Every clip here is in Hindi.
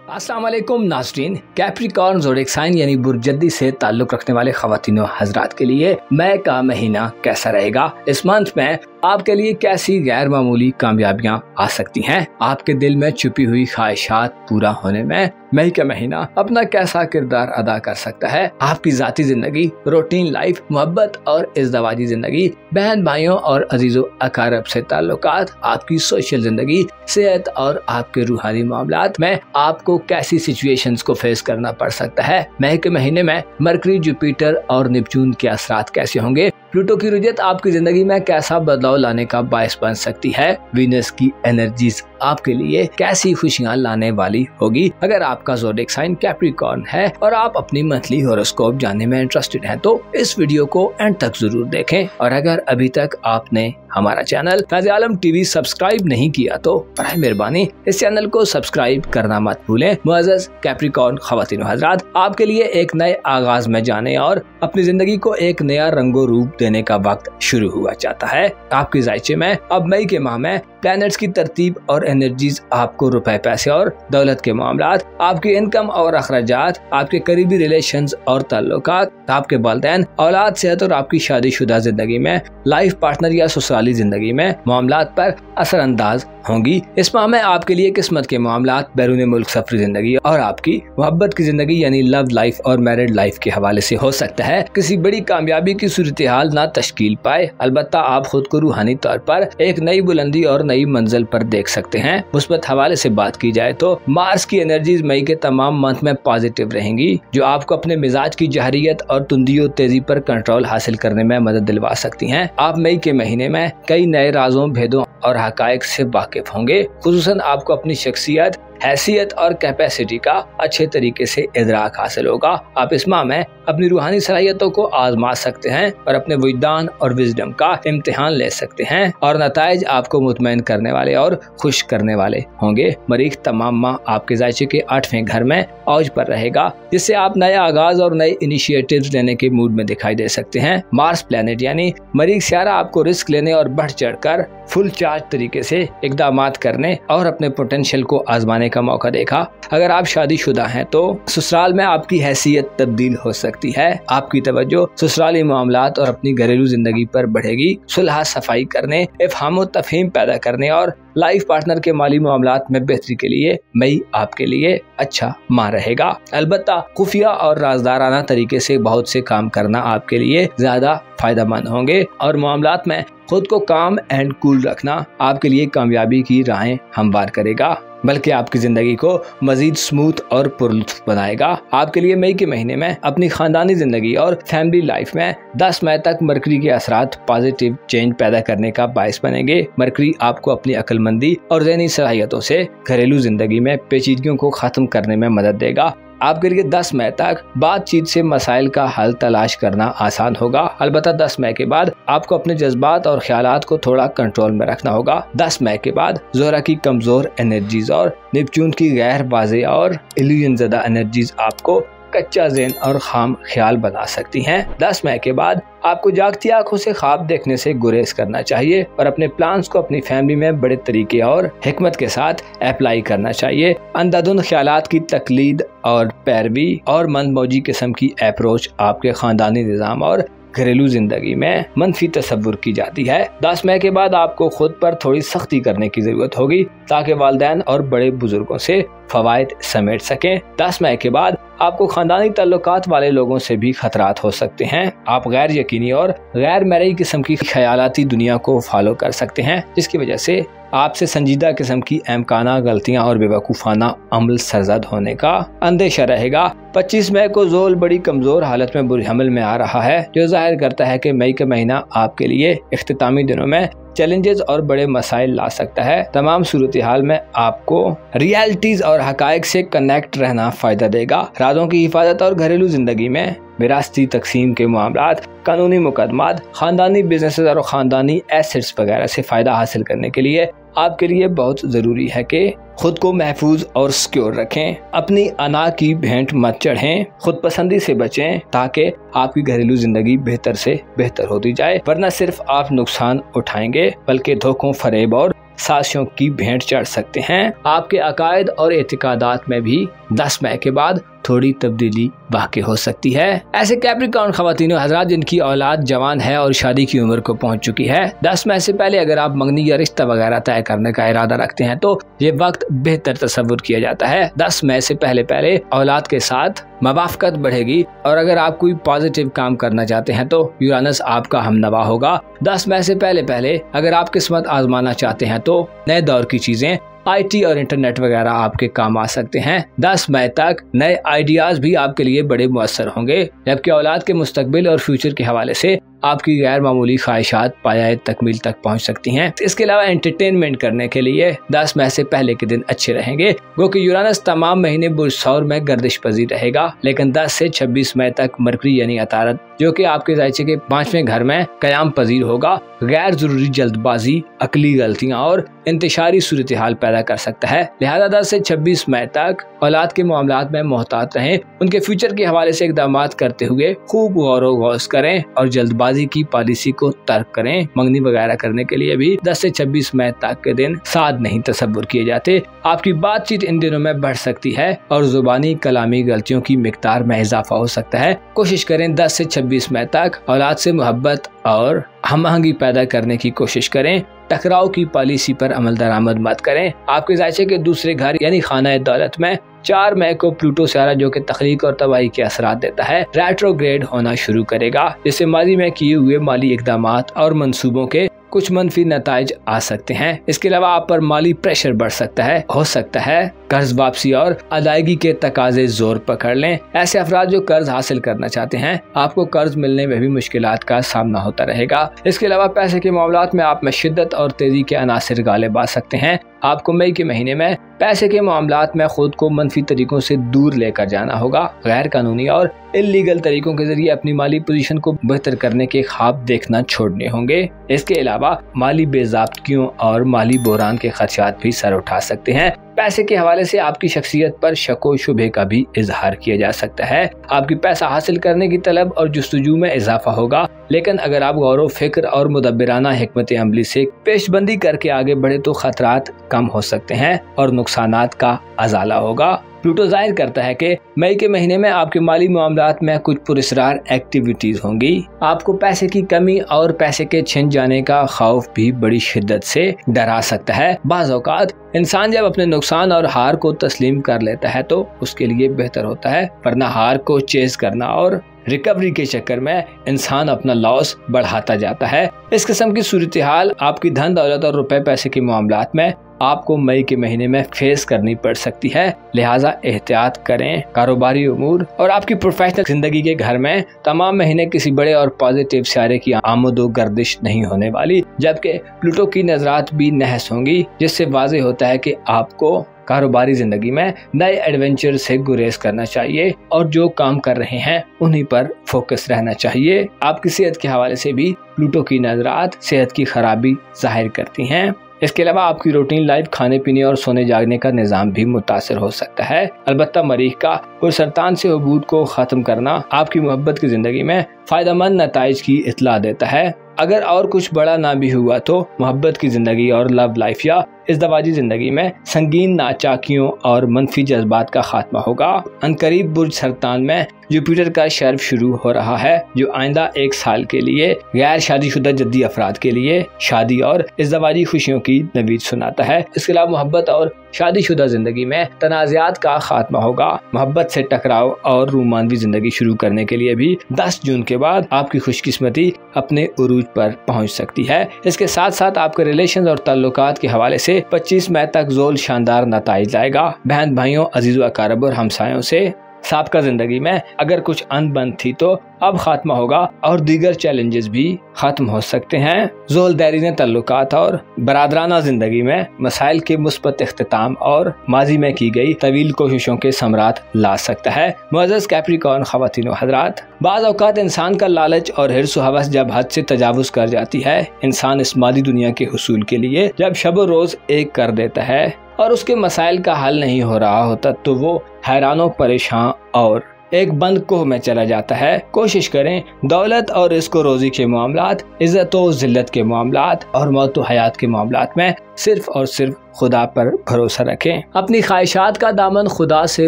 अस्सलाम वालेकुम नाज़रीन। कैप्रिकॉर्न ज़ोडिएक साइन यानी बुर्जद्दी से ताल्लुक़ रखने वाले ख़वातीनो हज़रात के लिए मई का महीना कैसा रहेगा। इस मंथ में आपके लिए कैसी गैर मामूली कामयाबियां आ सकती हैं। आपके दिल में छुपी हुई ख्वाहिशात पूरा होने में मई का महीना अपना कैसा किरदार अदा कर सकता है। आपकी ज़ाती ज़िंदगी, रूटीन लाइफ, मोहब्बत और इज़्दवाजी ज़िंदगी, बहन भाइयों और अजीज़ों अकारब से ताल्लुकात, आपकी सोशल ज़िंदगी, सेहत और आपके रूहानी मामलात में आपको कैसी सिचुएशंस को फेस करना पड़ सकता है। मई के महीने में मरकरी, जुपिटर और नेपच्यून के असरात कैसे होंगे। प्लूटो की रुजत आपकी जिंदगी में कैसा बदलाव लाने का बायस बन सकती है। वीनस की एनर्जीज आपके लिए कैसी खुशियां लाने वाली होगी। अगर आपका ज़ोडिएक साइन कैप्रिकॉर्न है और आप अपनी मंथली हॉरोस्कोप जानने में इंटरेस्टेड हैं तो इस वीडियो को एंड तक जरूर देखें। और अगर अभी तक आपने हमारा चैनल ताज़े आलम टीवी सब्सक्राइब नहीं किया तो बराए मेहरबानी इस चैनल को सब्सक्राइब करना मत भूलें। मुअज़्ज़ज़ कैप्रिकॉर्न ख़वातीन हज़रात, आपके लिए एक नए आगाज में जाने और अपनी जिंदगी को एक नया रंगो रूप देने का वक्त शुरू हुआ चाहता है। आपके जायचे में अब मई के माह में प्लैनेट्स की तरतीब और एनर्जीज आपको रुपए पैसे और दौलत के मामलात, आपकी इनकम और अखराजात, आपके करीबी रिलेशंस और ताल्लुकात, आपके वालिदैन, औलाद, सेहत और आपकी शादीशुदा जिंदगी में, लाइफ पार्टनर या ससुराली जिंदगी में मामलात पर असरअंदाज होंगी। इस माह में आपके लिए किस्मत के मामलात, बैरून मुल्क सफरी जिंदगी और आपकी मोहब्बत की जिंदगी यानी लव लाइफ और मैरिड लाइफ के हवाले से हो सकता है किसी बड़ी कामयाबी की सूरत हाल ना तश्कील पाए। अलबत्ता आप खुद को रूहानी तौर पर एक नई बुलंदी और नई मंजिल पर देख सकते हैं। मुस्बत हवाले से बात की जाए तो मार्स की एनर्जीज मई के तमाम मंथ में पॉजिटिव रहेंगी, जो आपको अपने मिजाज की जहरियत और तुंदियो तेजी पर कंट्रोल हासिल करने में मदद दिलवा सकती हैं। आप मई के महीने में कई नए राजों, भेदों और हकायक से वाकिफ होंगे। खुसूसन आपको अपनी शख्सियत, हैसियत और कैपेसिटी का अच्छे तरीके से इदराक हासिल होगा। आप इस माह में अपनी रूहानी सलाहियतों को आजमा सकते हैं और अपने विजदान और विजडम का इम्तिहान ले सकते हैं और नताइज आपको मुतमईन करने वाले और खुश करने वाले होंगे। मरीख तमाम माह आपके जायचे के 8वें घर में औज पर रहेगा, जिससे आप नए आगाज और नए इनिशिएटिव्स लेने के मूड में दिखाई दे सकते हैं। मार्स प्लेनेट यानी मरीख सियारा आपको रिस्क लेने और बढ़ चढ़कर फुल चार्ज तरीके से इकदामात करने और अपने पोटेंशियल को आजमाने का मौका देखा। अगर आप शादीशुदा हैं तो ससुराल में आपकी हैसियत तब्दील हो सकती है। आपकी तवज्जो ससुराली मामलात और अपनी घरेलू जिंदगी पर बढ़ेगी। सुलह सफाई करने, इफ़हाम तफहीम पैदा करने और लाइफ पार्टनर के माली मामलात में बेहतरी के लिए मई आपके लिए अच्छा माह रहेगा। अलबत्ता खुफिया और राजदाराना तरीके से बहुत से काम करना आपके लिए ज्यादा फायदेमंद होंगे और मामलात में खुद को काम एंड कूल रखना आपके लिए कामयाबी की राहें हमवार करेगा, बल्कि आपकी जिंदगी को मजीद स्मूथ और पुरलुत्फ बनाएगा। आपके लिए मई के महीने में अपनी खानदानी जिंदगी और फैमिली लाइफ में 10 मई तक मरकरी के असरात पॉजिटिव चेंज पैदा करने का बायस बनेंगे। मरकरी आपको अपनी अक्लमंदी और ज़हनी सलाहियतों से घरेलू जिंदगी में पेचीदगियों को खत्म करने में मदद देगा। आपके लिए 10 मई तक बातचीत से मसाइल का हल तलाश करना आसान होगा। अलबत्ता 10 मई के बाद आपको अपने जज्बात और ख्यालात को थोड़ा कंट्रोल में रखना होगा। 10 मई के बाद ज़ोहरा की कमजोर एनर्जीज और नेपच्यून की गैर वाज़ेह और इल्यूजन ज़दा एनर्जीज आपको कच्चा ज़हन और खाम ख्याल बना सकती हैं। 10 मई के बाद आपको जागती आंखों से ख्वाब देखने से गुरेज करना चाहिए और अपने प्लान्स को अपनी फैमिली में बड़े तरीके और हिकमत के साथ अप्लाई करना चाहिए। अंधाधुंध ख्यालात की तकलीद और पैरवी और मंदमौजी किस्म की अप्रोच आपके खानदानी निज़ाम और घरेलू जिंदगी में मनफी तस्वुर की जाती है। 10 मई के बाद आपको खुद पर थोड़ी सख्ती करने की जरूरत होगी ताकि वालिदैन और बड़े बुजुर्गों से फवायद समेट सकें। 10 मई के बाद आपको खानदानी ताल्लुकात वाले लोगों से भी खतरात हो सकते हैं। आप गैर यकीनी और गैर मरई किस्म की ख्यालाती दुनिया को फॉलो कर सकते हैं, जिसकी वजह से आपसे संजीदा किस्म की अमकाना गलतियां और बेवकूफ़ाना अमल सरजद होने का अंदेशा रहेगा। 25 मई को ज़ोल बड़ी कमज़ोर हालत में बुरी हमल में आ रहा है, जो जाहिर करता है कि मई का महीना आपके लिए इख्तितामी दिनों में चैलेंजेस और बड़े मसाइल ला सकता है। तमाम सूरत हाल में आपको रियलिटीज और हकायक से कनेक्ट रहना फायदा देगा। राजों की हिफाजत और घरेलू जिंदगी में विरासती तकसीम के मामलात, कानूनी मुकदमात, खानदानी बिजनेसेस और खानदानी एसेट्स वगैरह से फायदा हासिल करने के लिए आपके लिए बहुत जरूरी है कि खुद को महफूज और सिक्योर रखें। अपनी अना की भेंट मत चढ़ें, खुद पसंदी से बचें ताकि आपकी घरेलू जिंदगी बेहतर से बेहतर होती जाए, वरना सिर्फ आप नुकसान उठाएंगे बल्कि धोखों, फरेब और साजिशों की भेंट चढ़ सकते हैं। आपके अकायद और एतिकादात में भी 10 मई के बाद थोड़ी तब्दीली वाक़ई हो सकती है। ऐसे कैप्रिकॉर्न ख़वातीनो हज़रात जिनकी औलाद जवान है और शादी की उम्र को पहुंच चुकी है, 10 मई से पहले अगर आप मंगनी या रिश्ता वगैरह तय करने का इरादा रखते हैं तो ये वक्त बेहतर तस्वुर किया जाता है। 10 मई से पहले औलाद के साथ मवाफ़क़त बढ़ेगी और अगर आप कोई पॉजिटिव काम करना चाहते हैं तो यूरानस आपका हमनवा होगा। 10 मई से पहले अगर आप किस्मत आजमाना चाहते हैं तो नए दौर की चीजें IT और इंटरनेट वगैरह आपके काम आ सकते हैं। 10 मई तक नए आइडियाज भी आपके लिए बड़े मुअस्सर होंगे, जबकि औलाद के मुस्तकबिल और फ्यूचर के हवाले से आपकी गैर मामूली ख्वाहिशात पाया तकमील तक पहुंच सकती हैं। इसके अलावा एंटरटेनमेंट करने के लिए 10 मई से पहले के दिन अच्छे रहेंगे, क्योंकि यूरानस तमाम महीने बुर्ज सौर में गर्दिश पजीर रहेगा, लेकिन 10 से 26 मई तक मरकरी यानी अतारत, जो कि आपके ज़ायचे के 5वें घर में कयाम पजीर होगा, गैर जरूरी जल्दबाजी, अकली गलतियाँ और इंतशारी सूरत हाल पैदा कर सकता है। लिहाजा 10 से 26 मई तक औलाद के मामलात में मोहतात रहें। उनके फ्यूचर के हवाले से इक़दाम करते हुए खूब गौर करें और जल्दबाजी की पॉलिसी को तर्क करें। मंगनी वगैरह करने के लिए भी 10 से 26 मई तक के दिन साद नहीं तस्वुर किए जाते। आपकी बातचीत इन दिनों में बढ़ सकती है और जुबानी कलामी गलतियों की मिकदार में इजाफा हो सकता है। कोशिश करें 10 से 26 मई तक औलाद से मोहब्बत और हमआहंगी पैदा करने की कोशिश करें। टकराव की पॉलिसी पर अमल दरामद मत करें। आपके ज़ायचे के दूसरे घर यानी खाना दौलत में 4 मई को प्लूटो सियारा, जो कि तख्लीक और तबाही के असरात देता है, रेट्रोग्रेड होना शुरू करेगा, जिससे माजी में किए हुए माली इक़दामात और मंसूबों के कुछ मनफी नताइज आ सकते हैं। इसके अलावा आप पर माली प्रेशर बढ़ सकता है। हो सकता है कर्ज वापसी और अदायगी के तकाजे जोर पकड़ लें। ऐसे अफराद जो कर्ज हासिल करना चाहते हैं, आपको कर्ज मिलने में भी मुश्किलात का सामना होता रहेगा। इसके अलावा पैसे के मामलात में आप में शिद्दत और तेजी के अनासिर गालिब आ सकते हैं। आपको मई के महीने में पैसे के मामलात में खुद को मनफी तरीकों से दूर लेकर जाना होगा। गैर कानूनी और इल्लीगल तरीकों के जरिए अपनी माली पोजीशन को बेहतर करने के ख्वाब देखना छोड़ने होंगे। इसके अलावा माली बेज़ाब्तियों और माली बहरान के खदशात भी सर उठा सकते हैं। पैसे के हवाले से आपकी शख्सियत पर शक व शुबे का भी इजहार किया जा सकता है। आपकी पैसा हासिल करने की तलब और जुस्तजू में इजाफा होगा, लेकिन अगर आप गौर व फिक्र और मुदब्बिराना हिकमत अमली से पेशबंदी करके आगे बढ़े तो खतरात कम हो सकते हैं और नुकसानात का अजाला होगा। प्लूटो जाहिर करता है कि मई के महीने में आपके माली मामलात में कुछ पुरस्कार एक्टिविटीज होंगी। आपको पैसे की कमी और पैसे के छिन जाने का खौफ भी बड़ी शिद्दत से डरा सकता है। बाज़ औक़ात इंसान जब अपने नुकसान और हार को तस्लीम कर लेता है तो उसके लिए बेहतर होता है, वरना हार को चेज करना और रिकवरी के चक्कर में इंसान अपना लॉस बढ़ाता जाता है। इस किस्म की सूरत हाल आपकी धन दौलत और रुपए पैसे के मामलात में आपको मई के महीने में फेस करनी पड़ सकती है। लिहाजा एहतियात करें। कारोबारी उमूर और आपकी प्रोफेशनल जिंदगी के घर में तमाम महीने किसी बड़े और पॉजिटिव सियारे की आमदो गर्दिश नहीं होने वाली, जबकि प्लूटो की नजरात भी नहस होंगी, जिससे वाज़ेह होता है कि आपको कारोबारी जिंदगी में नए एडवेंचर से गुरेज करना चाहिए और जो काम कर रहे हैं उन्हीं पर फोकस रहना चाहिए। आपकी सेहत के हवाले से भी प्लूटो की नजरात सेहत की खराबी जाहिर करती हैं। इसके अलावा आपकी रूटीन लाइफ, खाने पीने और सोने जागने का निज़ाम भी मुतासर हो सकता है। अलबत्ता मरीख का और सरतान से अबूद को ख़त्म करना आपकी मोहब्बत की ज़िंदगी में फ़ायदेमंद नताइज की इत्तला देता है। अगर और कुछ बड़ा ना भी हुआ तो मोहब्बत की ज़िंदगी और लव लाइफ या इज़्दवाजी ज़िंदगी में संगीन नाचाकियों और मनफी जज्बात का खात्मा होगा। अनकरीब बुर्ज सरतान में जुपिटर का शर्फ शुरू हो रहा है, जो आइंदा 1 साल के लिए गैर शादीशुदा जद्दी अफराद के लिए शादी और इज़्दवाजी खुशियों की नवीद सुनाता है। इसके अलावा मोहब्बत और शादीशुदा जिंदगी में तनाज़ात का खात्मा होगा। मोहब्बत से टकराव और रोमानवी जिंदगी शुरू करने के लिए भी 10 जून के बाद आपकी खुशकिस्मती अपने उरूज पर पहुंच सकती है। इसके साथ साथ आपके रिलेशन और ताल्लुकात के हवाले से 25 मई तक जोल शानदार नताइज लाएगा। बहन भाइयों, अजीज़ अकारब और हमसायों से साबका जिंदगी में अगर कुछ अनबन थी तो अब खात्मा होगा और दीगर चैलेंजेस भी खत्म हो सकते हैं। जोल दैरीन तल्लुकात और बरादराना जिंदगी में मसाइल के मुस्बत इख्तिताम और माजी में की गई तवील कोशिशों के समरात ला सकता है। मुअज़्ज़ज़ कैप्रिकॉर्न ख़वातीनो हज़रात, बाज़ औक़ात इंसान का लालच और हिर्स व हवस जब हद से तजावुज़ कर जाती है, इंसान इस मादी दुनिया के हुसूल के लिए जब शब रोज़ एक कर देता है और उसके मसाइल का हल नहीं हो रहा होता तो वो हैरानों परेशान और एक बंद कुह में चला जाता है। कोशिश करें दौलत और रिज़्क़ रोज़ी के मामलात, इज़्ज़त व ज़िल्लत के मामलात और मौत व हयात के मामलात में सिर्फ और सिर्फ खुदा पर भरोसा रखें। अपनी ख्वाहिशात का दामन खुदा से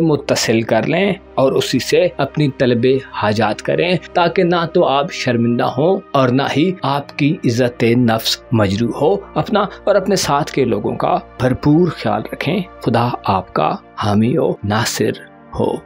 मुत्तसिल कर लें और उसी से अपनी तलबे हाजात करें, ताकि ना तो आप शर्मिंदा हो और ना ही आपकी इज्जत नफ्स मजरूह हो। अपना और अपने साथ के लोगों का भरपूर ख्याल रखें। खुदा आपका हामी हो, नासिर हो।